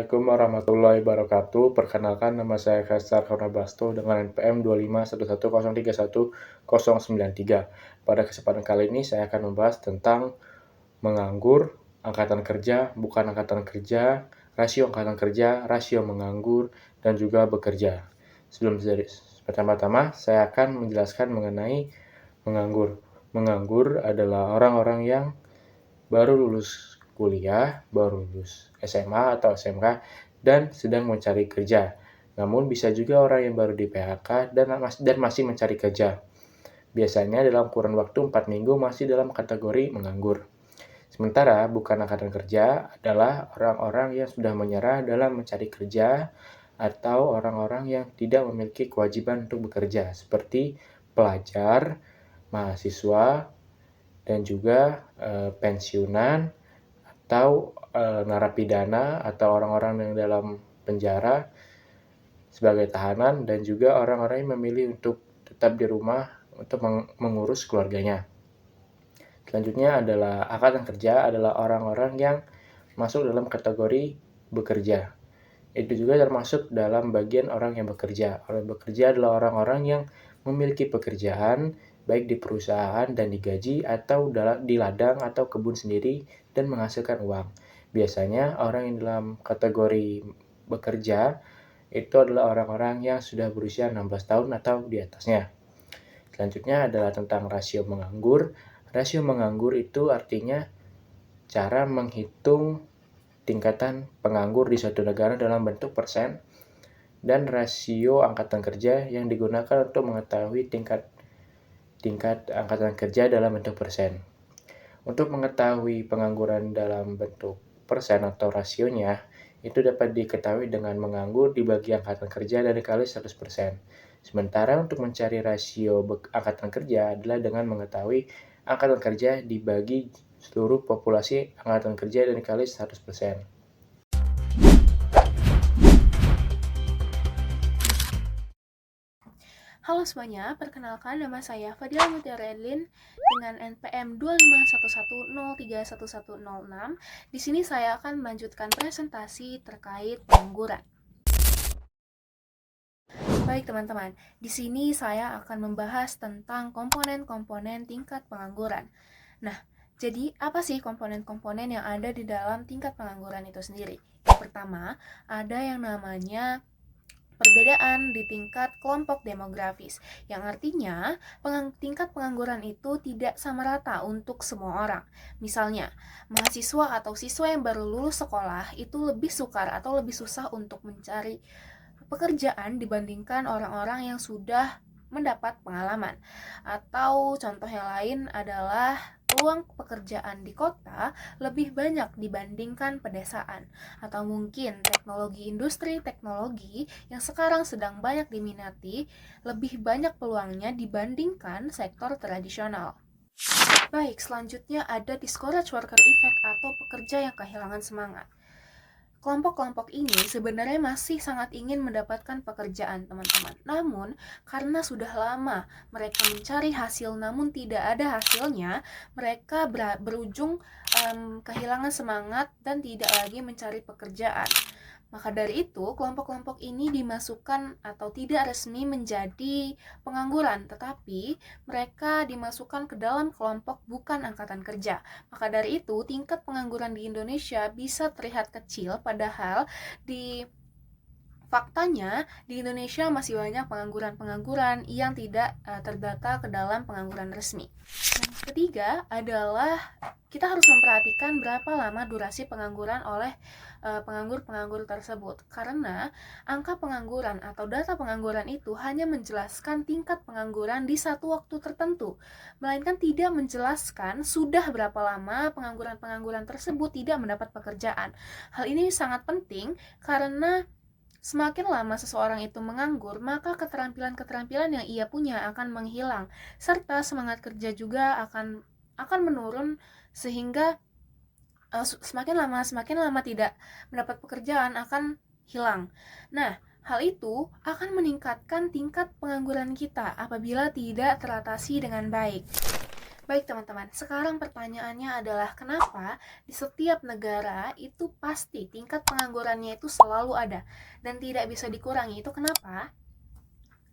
Assalamualaikum warahmatullahi wabarakatuh. Perkenalkan, nama saya Kaisar Karnabasto dengan NPM 251131093. Pada kesempatan kali ini saya akan membahas tentang menganggur, angkatan kerja, bukan angkatan kerja, rasio angkatan kerja, rasio menganggur, dan juga bekerja. Pertama-tama saya akan menjelaskan mengenai menganggur. Menganggur adalah orang-orang yang baru lulus kuliah, baru lulus SMA atau SMK, dan sedang mencari kerja. Namun bisa juga orang yang baru di PHK dan masih mencari kerja. Biasanya dalam kurun waktu 4 minggu masih dalam kategori menganggur. Sementara bukan angkatan kerja adalah orang-orang yang sudah menyerah dalam mencari kerja atau orang-orang yang tidak memiliki kewajiban untuk bekerja, seperti pelajar, mahasiswa, dan juga pensiunan, atau narapidana atau orang-orang yang dalam penjara sebagai tahanan, dan juga orang-orang yang memilih untuk tetap di rumah untuk mengurus keluarganya. Selanjutnya adalah angkatan kerja adalah orang-orang yang masuk dalam kategori bekerja. Itu juga termasuk dalam bagian orang yang bekerja. Orang bekerja adalah orang-orang yang memiliki pekerjaan baik di perusahaan dan digaji atau di ladang atau kebun sendiri dan menghasilkan uang. Biasanya orang yang dalam kategori bekerja itu adalah orang-orang yang sudah berusia 16 tahun atau di atasnya. Selanjutnya adalah tentang rasio menganggur. Rasio menganggur itu artinya cara menghitung tingkatan penganggur di suatu negara dalam bentuk persen, dan rasio angkatan kerja yang digunakan untuk mengetahui tingkat angkatan kerja dalam bentuk persen. Untuk mengetahui pengangguran dalam bentuk persen atau rasionya, itu dapat diketahui dengan menganggur dibagi angkatan kerja dan dikali 100%. Sementara untuk mencari rasio angkatan kerja adalah dengan mengetahui angkatan kerja dibagi seluruh populasi angkatan kerja dan dikali 100%. Halo semuanya, perkenalkan nama saya Fadila Mutiara Edlin dengan NPM 25110311106. Di sini saya akan melanjutkan presentasi terkait pengangguran. Baik teman-teman, di sini saya akan membahas tentang komponen-komponen tingkat pengangguran. Nah, jadi apa sih komponen-komponen yang ada di dalam tingkat pengangguran itu sendiri? Yang pertama, ada yang namanya perbedaan di tingkat kelompok demografis, yang artinya tingkat pengangguran itu tidak sama rata untuk semua orang. Misalnya, mahasiswa atau siswa yang baru lulus sekolah itu lebih sukar atau lebih susah untuk mencari pekerjaan dibandingkan orang-orang yang sudah mendapat pengalaman. Atau contoh yang lain adalah peluang pekerjaan di kota lebih banyak dibandingkan pedesaan, atau mungkin teknologi industri teknologi yang sekarang sedang banyak diminati lebih banyak peluangnya dibandingkan sektor tradisional. Baik, selanjutnya ada discouraged worker effect atau pekerja yang kehilangan semangat. Kelompok-kelompok ini sebenarnya masih sangat ingin mendapatkan pekerjaan, teman-teman. Namun, karena sudah lama mereka mencari hasil namun tidak ada hasilnya, mereka berujung kehilangan semangat dan tidak lagi mencari pekerjaan. Maka dari itu, kelompok-kelompok ini dimasukkan atau tidak resmi menjadi pengangguran, tetapi mereka dimasukkan ke dalam kelompok bukan angkatan kerja. Maka dari itu, tingkat pengangguran di Indonesia bisa terlihat kecil, padahal di faktanya di Indonesia masih banyak pengangguran-pengangguran yang tidak terdata ke dalam pengangguran resmi. Yang ketiga adalah kita harus memperhatikan berapa lama durasi pengangguran oleh penganggur-penganggur tersebut, karena angka pengangguran atau data pengangguran itu hanya menjelaskan tingkat pengangguran di satu waktu tertentu, melainkan tidak menjelaskan sudah berapa lama pengangguran-pengangguran tersebut tidak mendapat pekerjaan. Hal ini sangat penting karena semakin lama seseorang itu menganggur, maka keterampilan-keterampilan yang ia punya akan menghilang, serta semangat kerja juga akan menurun, sehingga semakin lama tidak mendapat pekerjaan akan hilang. Nah, hal itu akan meningkatkan tingkat pengangguran kita apabila tidak teratasi dengan baik. Baik teman-teman, sekarang pertanyaannya adalah kenapa di setiap negara itu pasti tingkat penganggurannya itu selalu ada dan tidak bisa dikurangi. Itu kenapa?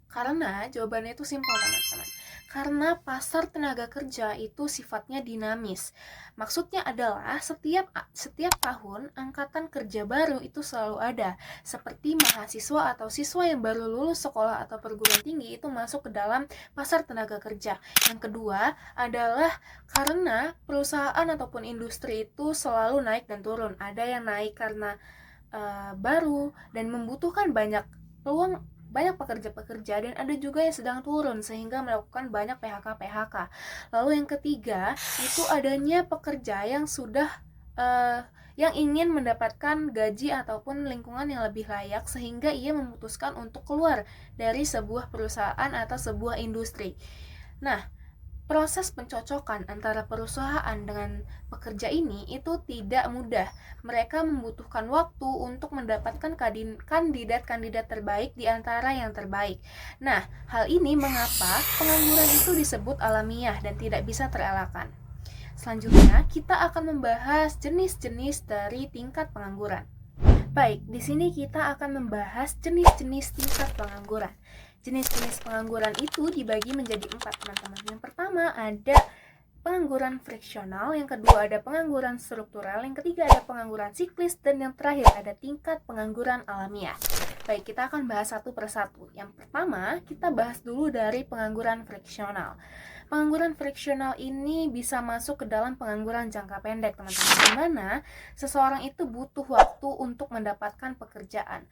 Karena jawabannya itu simpel teman-teman. Karena pasar tenaga kerja itu sifatnya dinamis. Maksudnya adalah setiap tahun angkatan kerja baru itu selalu ada. Seperti mahasiswa atau siswa yang baru lulus sekolah atau perguruan tinggi itu masuk ke dalam pasar tenaga kerja. Yang kedua adalah karena perusahaan ataupun industri itu selalu naik dan turun. Ada yang naik karena baru dan membutuhkan banyak pekerja-pekerja, dan ada juga yang sedang turun sehingga melakukan banyak PHK. Lalu yang ketiga itu adanya pekerja yang sudah yang ingin mendapatkan gaji ataupun lingkungan yang lebih layak sehingga ia memutuskan untuk keluar dari sebuah perusahaan atau sebuah industri. Nah, proses pencocokan antara perusahaan dengan pekerja ini itu tidak mudah. Mereka membutuhkan waktu untuk mendapatkan kandidat-kandidat terbaik di antara yang terbaik. Nah, hal ini mengapa pengangguran itu disebut alamiah dan tidak bisa terelakkan. Selanjutnya, kita akan membahas jenis-jenis dari tingkat pengangguran. Baik, di sini kita akan membahas jenis-jenis tingkat pengangguran. Jenis-jenis pengangguran itu dibagi menjadi 4, teman-teman. Yang pertama ada pengangguran friksional, yang kedua ada pengangguran struktural, yang ketiga ada pengangguran siklis, dan yang terakhir ada tingkat pengangguran alamiah. Baik, kita akan bahas satu persatu. Yang pertama, kita bahas dulu dari pengangguran friksional. Pengangguran friksional ini bisa masuk ke dalam pengangguran jangka pendek, teman-teman, di mana seseorang itu butuh waktu untuk mendapatkan pekerjaan.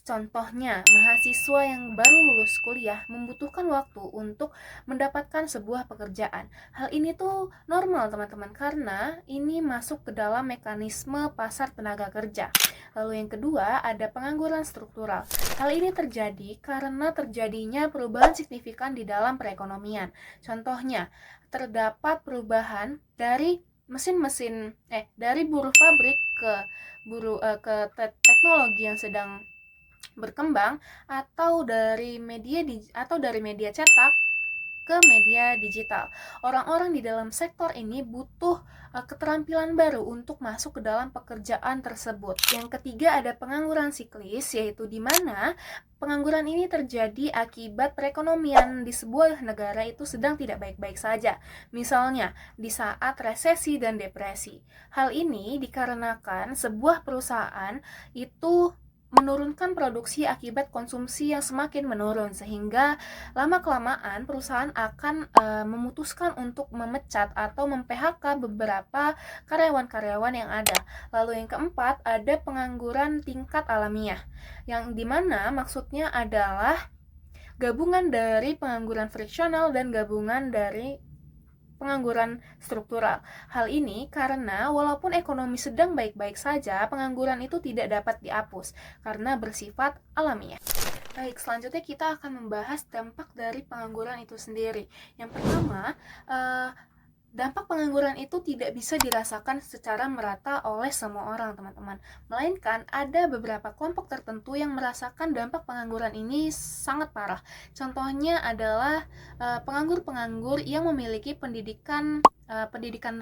Contohnya, mahasiswa yang baru lulus kuliah membutuhkan waktu untuk mendapatkan sebuah pekerjaan. Hal ini tuh normal, teman-teman, karena ini masuk ke dalam mekanisme pasar tenaga kerja. Lalu yang kedua ada pengangguran struktural. Hal ini terjadi karena terjadinya perubahan signifikan di dalam perekonomian. Contohnya, terdapat perubahan dari dari buruh pabrik ke teknologi yang sedang berkembang, atau dari media cetak ke media digital. Orang-orang di dalam sektor ini butuh keterampilan baru untuk masuk ke dalam pekerjaan tersebut. Yang ketiga ada pengangguran siklis, yaitu di mana pengangguran ini terjadi akibat perekonomian di sebuah negara itu sedang tidak baik-baik saja. Misalnya, di saat resesi dan depresi. Hal ini dikarenakan sebuah perusahaan itu menurunkan produksi akibat konsumsi yang semakin menurun, sehingga lama-kelamaan perusahaan akan memutuskan untuk memecat atau mem-PHK beberapa karyawan-karyawan yang ada. Lalu yang keempat ada pengangguran tingkat alamiah, yang dimana maksudnya adalah gabungan dari pengangguran friksional dan gabungan dari pengangguran struktural. Hal ini karena walaupun ekonomi sedang baik-baik saja, pengangguran itu tidak dapat dihapus karena bersifat alamiah. Baik, selanjutnya kita akan membahas dampak dari pengangguran itu sendiri. Yang pertama, dampak pengangguran itu tidak bisa dirasakan secara merata oleh semua orang, teman-teman. Melainkan ada beberapa kelompok tertentu yang merasakan dampak pengangguran ini sangat parah. Contohnya adalah penganggur-penganggur yang memiliki pendidikan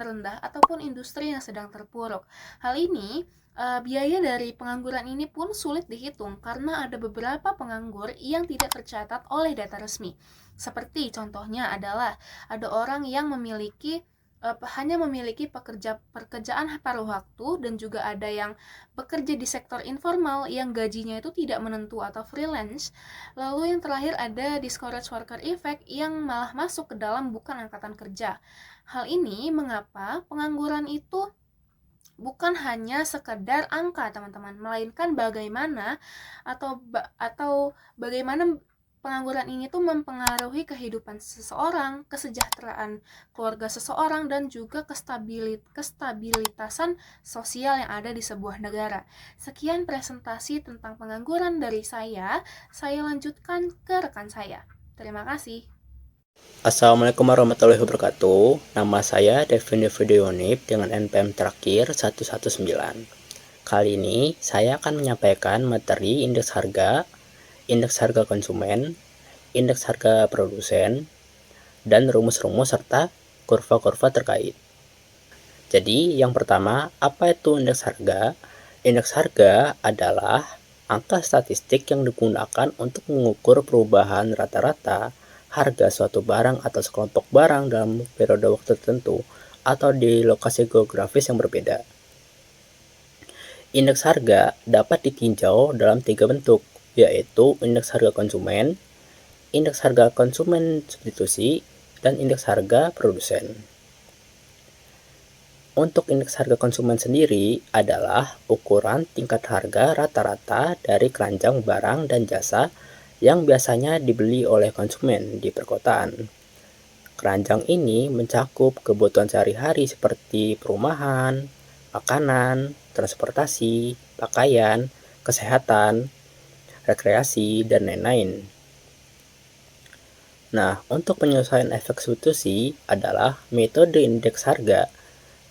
rendah ataupun industri yang sedang terpuruk. Hal ini biaya dari pengangguran ini pun sulit dihitung karena ada beberapa penganggur yang tidak tercatat oleh data resmi. Seperti contohnya adalah ada orang yang hanya memiliki pekerjaan paruh waktu, dan juga ada yang bekerja di sektor informal yang gajinya itu tidak menentu atau freelance. Lalu yang terakhir ada discouraged worker effect yang malah masuk ke dalam bukan angkatan kerja. Hal ini mengapa pengangguran itu bukan hanya sekedar angka, teman-teman, melainkan bagaimana bagaimana pengangguran ini tuh mempengaruhi kehidupan seseorang, kesejahteraan keluarga seseorang, dan juga kestabilitasan sosial yang ada di sebuah negara. Sekian presentasi tentang pengangguran dari saya lanjutkan ke rekan saya. Terima kasih. Assalamualaikum warahmatullahi wabarakatuh. Nama saya Devin Devidionip dengan NPM terakhir 119. Kali ini saya akan menyampaikan materi indeks harga konsumen, indeks harga produsen, dan rumus-rumus serta kurva-kurva terkait. Jadi yang pertama, apa itu indeks harga? Indeks harga adalah angka statistik yang digunakan untuk mengukur perubahan rata-rata harga suatu barang atau sekelompok barang dalam periode waktu tertentu atau di lokasi geografis yang berbeda. Indeks harga dapat ditinjau dalam 3 bentuk, yaitu indeks harga konsumen, indeks harga konsumen substitusi, dan indeks harga produsen. Untuk indeks harga konsumen sendiri adalah ukuran tingkat harga rata-rata dari keranjang barang dan jasa yang biasanya dibeli oleh konsumen di perkotaan. Keranjang ini mencakup kebutuhan sehari-hari seperti perumahan, makanan, transportasi, pakaian, kesehatan, rekreasi, dan lain-lain. Nah, untuk penyelesaian efek substitusi adalah metode indeks harga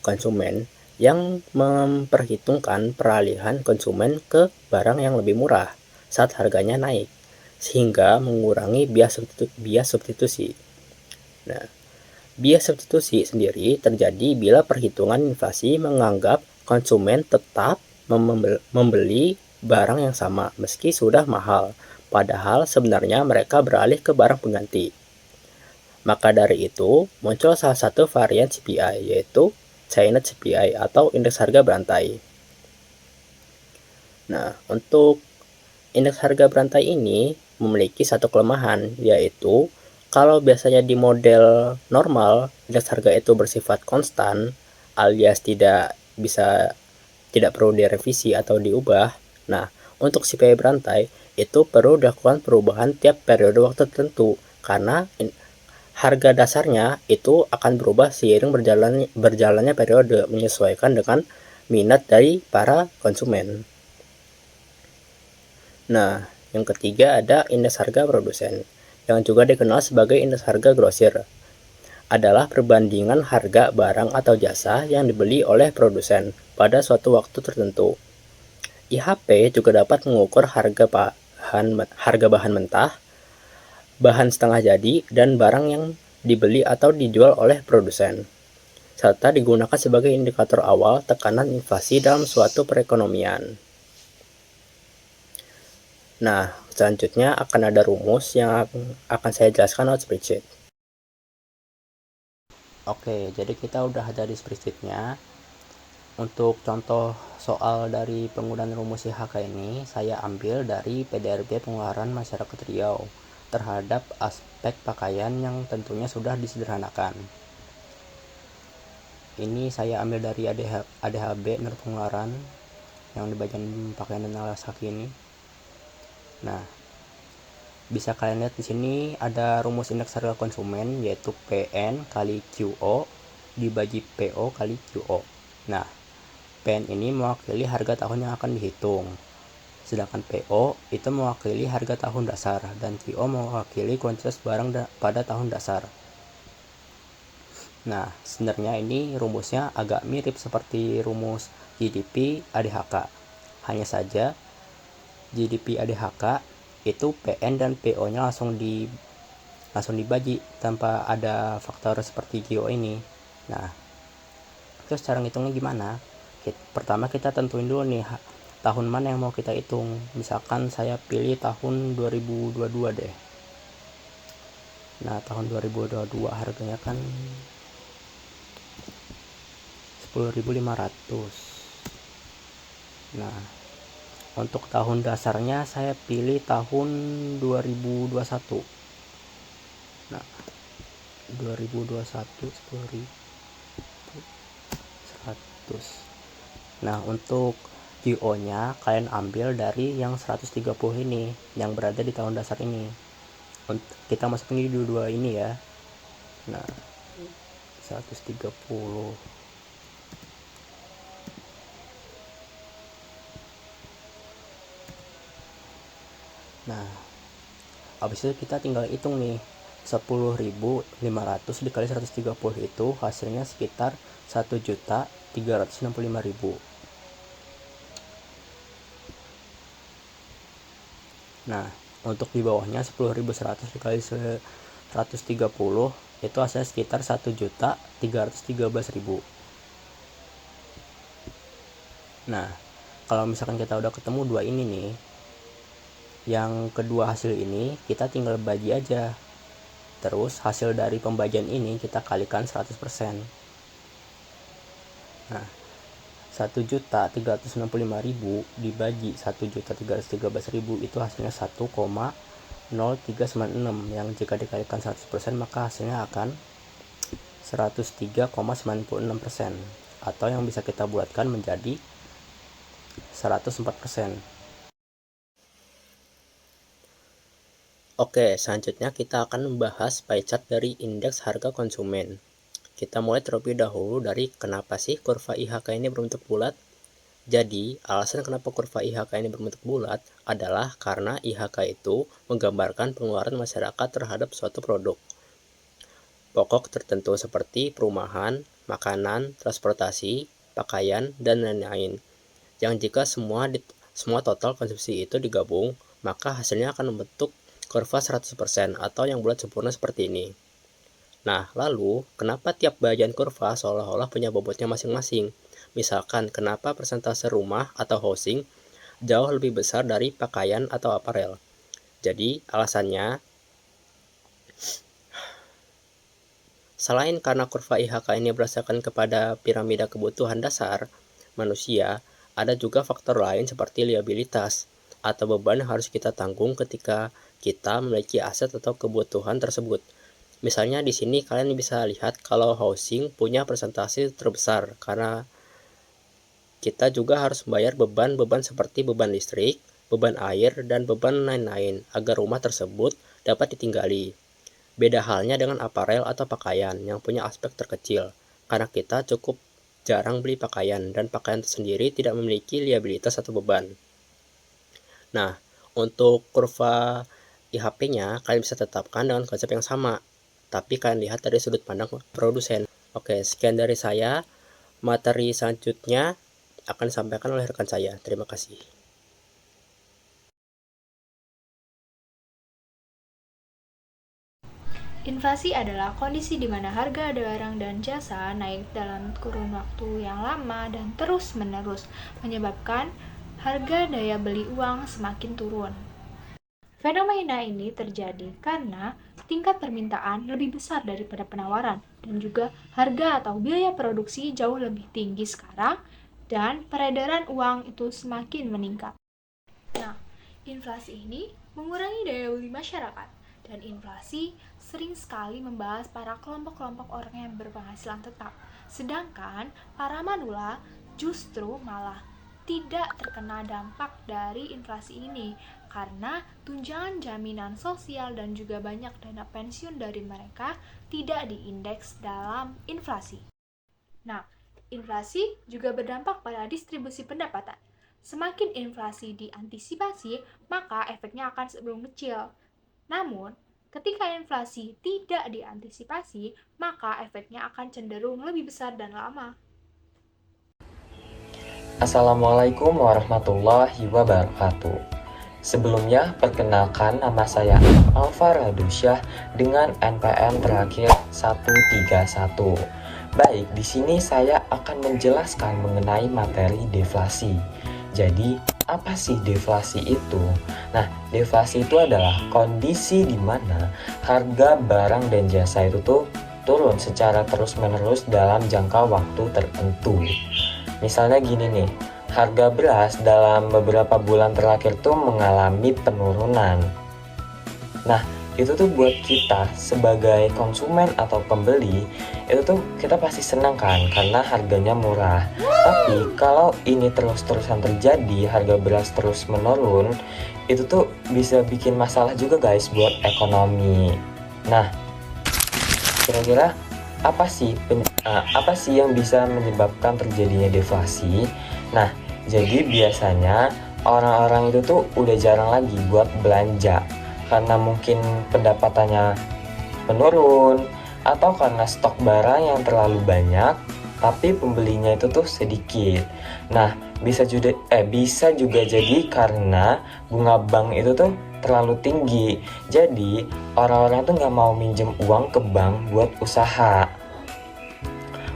konsumen yang memperhitungkan peralihan konsumen ke barang yang lebih murah saat harganya naik, sehingga mengurangi bias substitusi. Nah, bias substitusi sendiri terjadi bila perhitungan inflasi menganggap konsumen tetap membeli barang yang sama meski sudah mahal, padahal sebenarnya mereka beralih ke barang pengganti. Maka dari itu, muncul salah satu varian CPI, yaitu China CPI atau indeks harga berantai. Nah, untuk indeks harga berantai ini memiliki satu kelemahan, yaitu kalau biasanya di model normal indeks harga itu bersifat konstan alias tidak perlu direvisi atau diubah. Nah, untuk CPI berantai itu perlu dilakukan perubahan tiap periode waktu tertentu karena harga dasarnya itu akan berubah seiring berjalannya periode menyesuaikan dengan minat dari para konsumen. Nah, yang ketiga ada indeks harga produsen, yang juga dikenal sebagai indeks harga grosir. Adalah perbandingan harga barang atau jasa yang dibeli oleh produsen pada suatu waktu tertentu. IHP juga dapat mengukur harga bahan mentah, bahan setengah jadi, dan barang yang dibeli atau dijual oleh produsen, serta digunakan sebagai indikator awal tekanan inflasi dalam suatu perekonomian. Nah, selanjutnya akan ada rumus yang akan saya jelaskan lewat spreadsheet. Oke, jadi kita udah ada di spreadsheetnya. Untuk contoh soal dari penggunaan rumus IHK ini, saya ambil dari PDRB Pengeluaran Masyarakat Riau terhadap aspek pakaian yang tentunya sudah disederhanakan. Ini saya ambil dari ADHB Neraca Pengeluaran yang di bagian pakaian dan alas kaki ini. Nah, bisa kalian lihat di sini ada rumus indeks harga konsumen, yaitu PN kali QO dibagi PO kali QO. Nah, PN ini mewakili harga tahun yang akan dihitung, sedangkan PO itu mewakili harga tahun dasar dan QO mewakili kuantitas barang pada tahun dasar. Nah, sebenarnya ini rumusnya agak mirip seperti rumus GDP ADHK. Hanya saja GDP ADHK itu PN dan PO-nya langsung dibagi tanpa ada faktor seperti QO ini. Nah, terus cara ngitungnya gimana? Pertama kita tentuin dulu nih tahun mana yang mau kita hitung. Misalkan saya pilih tahun 2022 deh. Nah, tahun 2022 harganya kan 10.500. Nah, untuk tahun dasarnya saya pilih tahun 2021. Nah, 2021 10.100. Nah, untuk QO-nya kalian ambil dari yang 130 ini yang berada di tahun dasar ini. Kita masukin di dua ini ya. Nah, 130. Nah, habis itu kita tinggal hitung nih 10.500 dikali 130 itu hasilnya sekitar 1.365.000. Nah, untuk di bawahnya 10.100 dikali 130 itu hasilnya sekitar 1.313.000. Nah, kalau misalkan kita udah ketemu dua ini nih, yang kedua hasil ini kita tinggal bagi aja. Terus hasil dari pembagian ini kita kalikan 100%. Nah, 1.365.000 dibagi 1.313.000 itu hasilnya 1,0396, yang jika dikalikan 100% maka hasilnya akan 103,96%, atau yang bisa kita bulatkan menjadi 104%. Oke, selanjutnya kita akan membahas pie chart dari indeks harga konsumen. Kita mulai terlebih dahulu dari kenapa sih kurva IHK ini berbentuk bulat. Jadi, alasan kenapa kurva IHK ini berbentuk bulat adalah karena IHK itu menggambarkan pengeluaran masyarakat terhadap suatu produk pokok tertentu seperti perumahan, makanan, transportasi, pakaian, dan lain-lain. Yang jika semua total konsumsi itu digabung, maka hasilnya akan membentuk kurva 100% atau yang bulat sempurna seperti ini. Nah, lalu kenapa tiap bagian kurva seolah-olah punya bobotnya masing-masing? Misalkan, kenapa persentase rumah atau housing jauh lebih besar dari pakaian atau aparel? Jadi, alasannya, selain karena kurva IHK ini berdasarkan kepada piramida kebutuhan dasar manusia, ada juga faktor lain seperti liabilitas atau beban yang harus kita tanggung ketika kita memiliki aset atau kebutuhan tersebut. Misalnya di sini kalian bisa lihat kalau housing punya presentasi terbesar karena kita juga harus membayar beban-beban seperti beban listrik, beban air, dan beban lain-lain agar rumah tersebut dapat ditinggali. Beda halnya dengan aparel atau pakaian yang punya aspek terkecil karena kita cukup jarang beli pakaian dan pakaian tersendiri tidak memiliki liabilitas atau beban. Nah, untuk kurva IHP-nya kalian bisa tetapkan dengan konsep yang sama, tapi kalian lihat dari sudut pandang produsen. Oke, sekian dari saya. Materi selanjutnya akan disampaikan oleh rekan saya. Terima kasih. Inflasi adalah kondisi di mana harga barang dan jasa naik dalam kurun waktu yang lama dan terus-menerus, menyebabkan harga daya beli uang semakin turun. Fenomena ini terjadi karena tingkat permintaan lebih besar daripada penawaran dan juga harga atau biaya produksi jauh lebih tinggi sekarang dan peredaran uang itu semakin meningkat. Nah, inflasi ini mengurangi daya beli masyarakat dan inflasi sering sekali membahas para kelompok-kelompok orang yang berpenghasilan tetap, sedangkan para manula justru malah tidak terkena dampak dari inflasi ini karena tunjangan jaminan sosial dan juga banyak dana pensiun dari mereka tidak diindeks dalam inflasi. Nah, inflasi juga berdampak pada distribusi pendapatan. Semakin inflasi diantisipasi, maka efeknya akan cenderung kecil. Namun, ketika inflasi tidak diantisipasi, maka efeknya akan cenderung lebih besar dan lama. Assalamualaikum warahmatullahi wabarakatuh. Sebelumnya, perkenalkan nama saya Alfa Radusyah dengan NPM terakhir 131. Baik, di sini saya akan menjelaskan mengenai materi deflasi. Jadi, apa sih deflasi itu? Nah, deflasi itu adalah kondisi di mana harga barang dan jasa itu tuh turun secara terus-menerus dalam jangka waktu tertentu. Misalnya gini nih, harga beras dalam beberapa bulan terakhir tuh mengalami penurunan. Nah, itu tuh buat kita sebagai konsumen atau pembeli, itu tuh kita pasti senang kan karena harganya murah. Tapi kalau ini terus-terusan terjadi, harga beras terus menurun, itu tuh bisa bikin masalah juga guys buat ekonomi. Nah, kira-kira apa sih yang bisa menyebabkan terjadinya deflasi? Nah, jadi biasanya orang-orang itu tuh udah jarang lagi buat belanja karena mungkin pendapatannya menurun atau karena stok barang yang terlalu banyak tapi pembelinya itu tuh sedikit. Nah, Bisa juga jadi karena bunga bank itu tuh terlalu tinggi. Jadi orang-orang tuh nggak mau minjem uang ke bank buat usaha.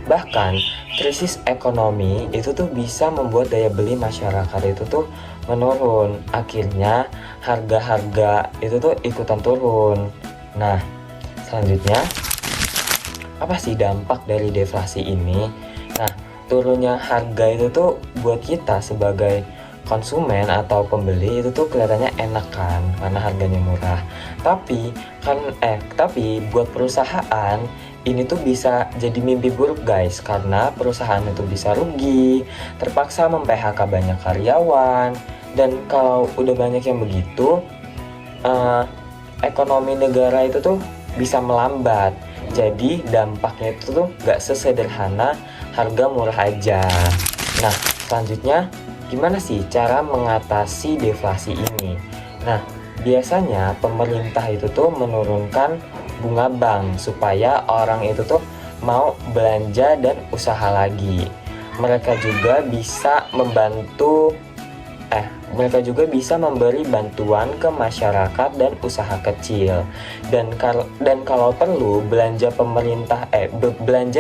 Bahkan krisis ekonomi itu tuh bisa membuat daya beli masyarakat itu tuh menurun. Akhirnya harga-harga itu tuh ikutan turun. Nah, selanjutnya apa sih dampak dari deflasi ini? Nah, turunnya harga itu tuh buat kita sebagai konsumen atau pembeli itu tuh kelihatannya enak kan karena harganya murah. Tapi buat perusahaan ini tuh bisa jadi mimpi buruk guys, karena perusahaan itu bisa rugi, terpaksa mem-PHK banyak karyawan, dan kalau udah banyak yang begitu, ekonomi negara itu tuh bisa melambat. Jadi dampaknya itu tuh gak sesederhana harga murah aja. Nah, selanjutnya gimana sih cara mengatasi deflasi ini? Nah, biasanya pemerintah itu tuh menurunkan bunga bank supaya orang itu tuh mau belanja dan usaha lagi. Mereka juga bisa memberi bantuan ke masyarakat dan usaha kecil. Dan kalau perlu belanja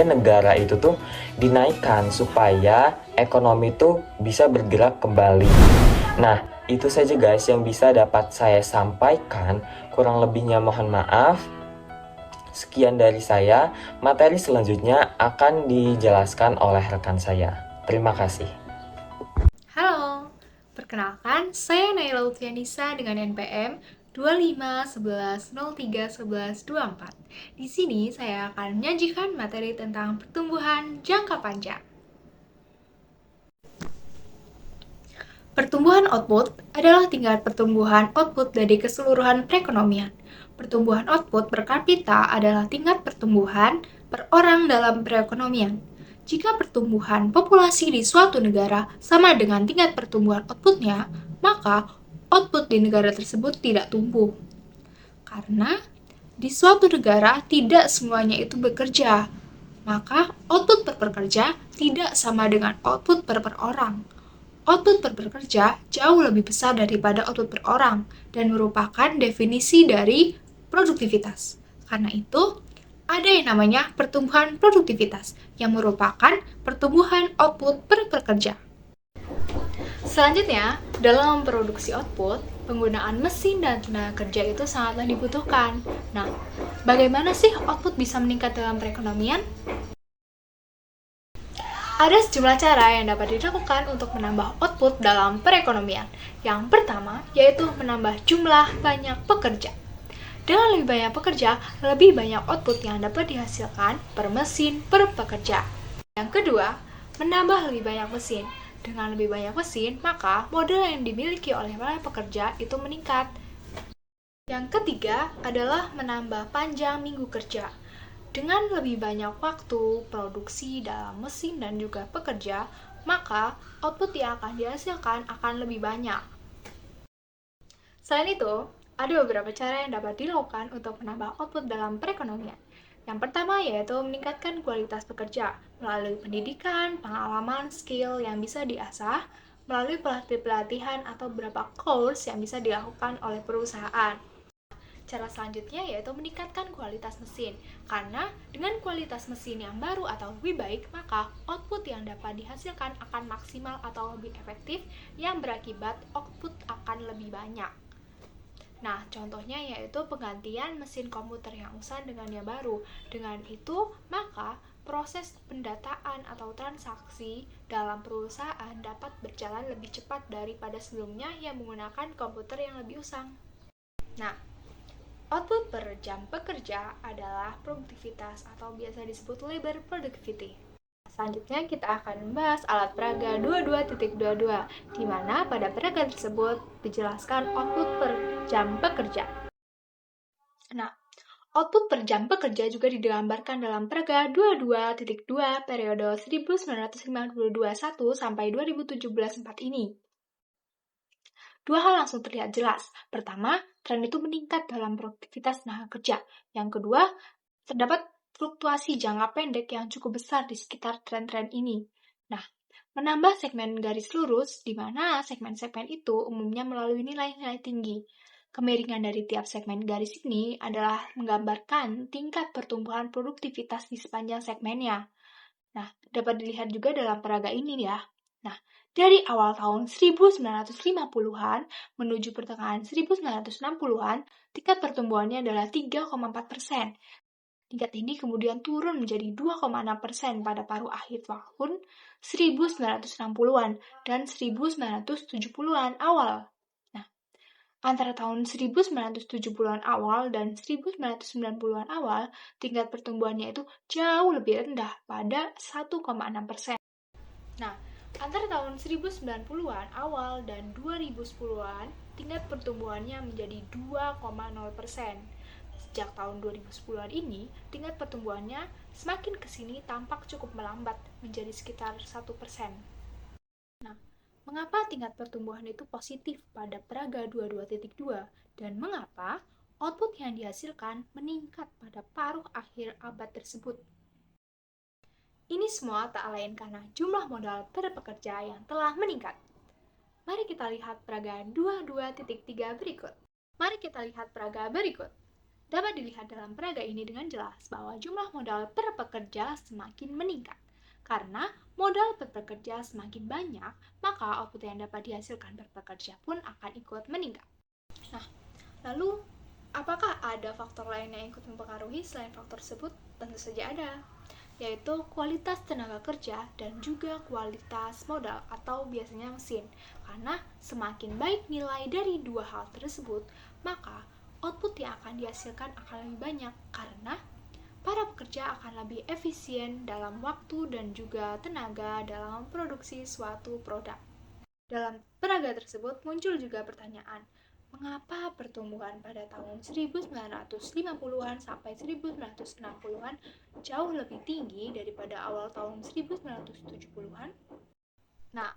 negara itu tuh dinaikkan supaya ekonomi tuh bisa bergerak kembali. Nah, itu saja guys yang bisa dapat saya sampaikan. Kurang lebihnya mohon maaf. Sekian dari saya. Materi selanjutnya akan dijelaskan oleh rekan saya. Terima kasih. Halo, perkenalkan saya Naila Lutfianisa dengan NPM 2511031124. Di sini saya akan menyajikan materi tentang pertumbuhan jangka panjang. Pertumbuhan output adalah tingkat pertumbuhan output dari keseluruhan perekonomian. Pertumbuhan output per kapita adalah tingkat pertumbuhan per orang dalam perekonomian. Jika pertumbuhan populasi di suatu negara sama dengan tingkat pertumbuhan outputnya, maka output di negara tersebut tidak tumbuh. Karena di suatu negara tidak semuanya itu bekerja, maka output per pekerja tidak sama dengan output per orang. Output per pekerja jauh lebih besar daripada output per orang dan merupakan definisi dari produktivitas. Karena itu, ada yang namanya pertumbuhan produktivitas yang merupakan pertumbuhan output per pekerja. Selanjutnya, dalam produksi output, penggunaan mesin dan tenaga kerja itu sangatlah dibutuhkan. Nah, bagaimana sih output bisa meningkat dalam perekonomian? Ada sejumlah cara yang dapat dilakukan untuk menambah output dalam perekonomian. Yang pertama, yaitu menambah jumlah banyak pekerja. Dengan lebih banyak pekerja, lebih banyak output yang dapat dihasilkan per mesin per pekerja. Yang kedua, menambah lebih banyak mesin. Dengan lebih banyak mesin, maka modal yang dimiliki oleh para pekerja itu meningkat. Yang ketiga adalah menambah panjang minggu kerja. Dengan lebih banyak waktu produksi dalam mesin dan juga pekerja, maka output yang akan dihasilkan akan lebih banyak. Selain itu, ada beberapa cara yang dapat dilakukan untuk menambah output dalam perekonomian. Yang pertama yaitu meningkatkan kualitas pekerja melalui pendidikan, pengalaman, skill yang bisa diasah, melalui pelatihan atau beberapa course yang bisa dilakukan oleh perusahaan. Cara selanjutnya yaitu meningkatkan kualitas mesin, karena dengan kualitas mesin yang baru atau lebih baik, maka output yang dapat dihasilkan akan maksimal atau lebih efektif, yang berakibat output akan lebih banyak. Nah, contohnya yaitu penggantian mesin komputer yang usang dengan yang baru. Dengan itu, maka proses pendataan atau transaksi dalam perusahaan dapat berjalan lebih cepat daripada sebelumnya yang menggunakan komputer yang lebih usang. Nah, output per jam pekerja adalah produktivitas atau biasa disebut labor productivity. Selanjutnya kita akan membahas alat peraga 22.22, di mana pada peraga tersebut dijelaskan output per jam pekerja. Nah, output per jam pekerja juga digambarkan dalam peraga 22.2 periode 1952-1 sampai 2017-4 ini. Dua hal langsung terlihat jelas. Pertama, tren itu meningkat dalam produktivitas tenaga kerja. Yang kedua, terdapat fluktuasi jangka pendek yang cukup besar di sekitar tren-tren ini. Nah, menambah segmen garis lurus, di mana segmen-segmen itu umumnya melalui nilai-nilai tinggi. Kemiringan dari tiap segmen garis ini adalah menggambarkan tingkat pertumbuhan produktivitas di sepanjang segmennya. Nah, dapat dilihat juga dalam peraga ini ya. Nah, dari awal tahun 1950-an menuju pertengahan 1960-an, tingkat pertumbuhannya adalah 3,4%. Tingkat ini kemudian turun menjadi 2,6% pada paruh akhir tahun 1960-an dan 1970-an awal. Nah, antara tahun 1970-an awal dan 1990-an awal, tingkat pertumbuhannya itu jauh lebih rendah pada 1,6%. Nah, antara tahun 1990-an awal dan 2010-an, tingkat pertumbuhannya menjadi 2,0%. Sejak tahun 2010-an ini, tingkat pertumbuhannya semakin kesini tampak cukup melambat menjadi sekitar 1%. Nah, mengapa tingkat pertumbuhan itu positif pada peraga 22.2 dan mengapa output yang dihasilkan meningkat pada paruh akhir abad tersebut? Ini semua tak lain karena jumlah modal per pekerja yang telah meningkat. Mari kita lihat peraga 22.3 berikut. Dapat dilihat dalam peraga ini dengan jelas bahwa jumlah modal per pekerja semakin meningkat. Karena modal per pekerja semakin banyak, maka output yang dapat dihasilkan per pekerja pun akan ikut meningkat. Nah, lalu apakah ada faktor lain yang ikut mempengaruhi selain faktor tersebut? Tentu saja ada, yaitu kualitas tenaga kerja dan juga kualitas modal atau biasanya mesin. Karena semakin baik nilai dari dua hal tersebut, maka output yang akan dihasilkan akan lebih banyak karena para pekerja akan lebih efisien dalam waktu dan juga tenaga dalam memproduksi suatu produk. Dalam peraga tersebut muncul juga pertanyaan, mengapa pertumbuhan pada tahun 1950-an sampai 1960-an jauh lebih tinggi daripada awal tahun 1970-an? Nah,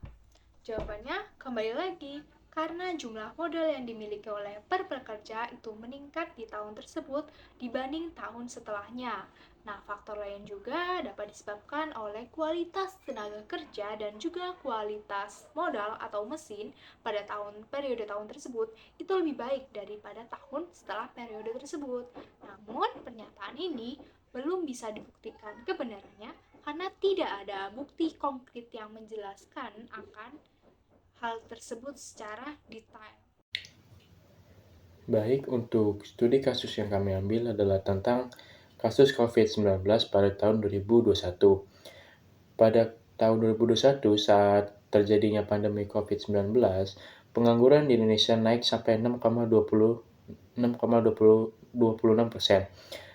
jawabannya kembali lagi, karena jumlah modal yang dimiliki oleh per pekerja itu meningkat di tahun tersebut dibanding tahun setelahnya. Nah, faktor lain juga dapat disebabkan oleh kualitas tenaga kerja dan juga kualitas modal atau mesin pada periode tahun tersebut itu lebih baik daripada tahun setelah periode tersebut. Namun, pernyataan ini belum bisa dibuktikan kebenarannya karena tidak ada bukti konkret yang menjelaskan akan hal tersebut secara detail. Baik, untuk studi kasus yang kami ambil adalah tentang kasus COVID-19 pada tahun 2021. Pada tahun 2021, saat terjadinya pandemi COVID-19, pengangguran di Indonesia naik sampai 6,26%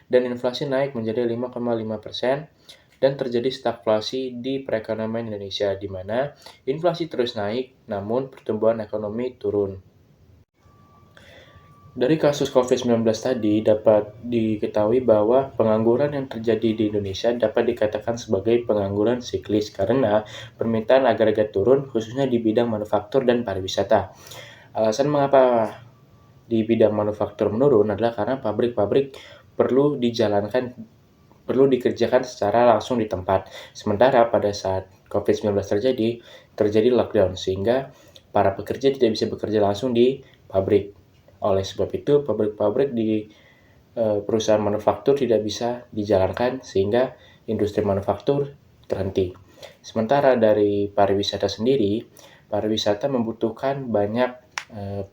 dan inflasi naik menjadi 5,5%. Dan terjadi stagflasi di perekonomian Indonesia, di mana inflasi terus naik, namun pertumbuhan ekonomi turun. Dari kasus COVID-19 tadi dapat diketahui bahwa pengangguran yang terjadi di Indonesia dapat dikatakan sebagai pengangguran siklis karena permintaan agregat turun, khususnya di bidang manufaktur dan pariwisata. Alasan mengapa di bidang manufaktur menurun adalah karena pabrik-pabrik perlu dikerjakan secara langsung di tempat. Sementara pada saat COVID-19 terjadi lockdown, sehingga para pekerja tidak bisa bekerja langsung di pabrik. Oleh sebab itu, pabrik-pabrik di perusahaan manufaktur tidak bisa dijalankan, sehingga industri manufaktur terhenti. Sementara dari pariwisata sendiri, pariwisata membutuhkan banyak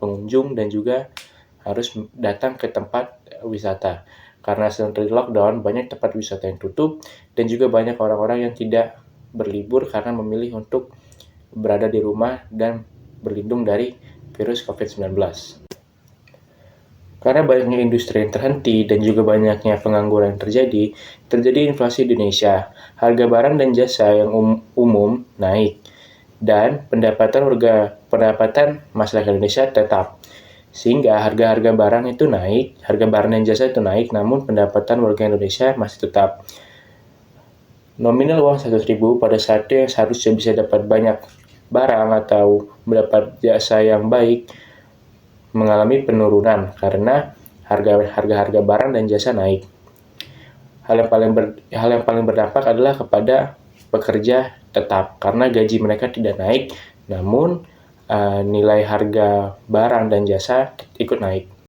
pengunjung dan juga harus datang ke tempat wisata. Karena sedang terjadi lockdown, banyak tempat wisata yang tutup dan juga banyak orang-orang yang tidak berlibur karena memilih untuk berada di rumah dan berlindung dari virus COVID-19. Karena banyaknya industri yang terhenti dan juga banyaknya pengangguran yang terjadi inflasi di Indonesia. Harga barang dan jasa yang umum naik dan pendapatan masyarakat Indonesia tetap. Sehingga harga-harga barang dan jasa itu naik, namun pendapatan warga Indonesia masih tetap. Nominal uang 100.000 pada saat itu yang seharusnya bisa dapat banyak barang atau mendapat jasa yang baik mengalami penurunan karena harga barang dan jasa naik. Hal yang paling berdampak adalah kepada pekerja tetap karena gaji mereka tidak naik, namun nilai harga barang dan jasa ikut naik.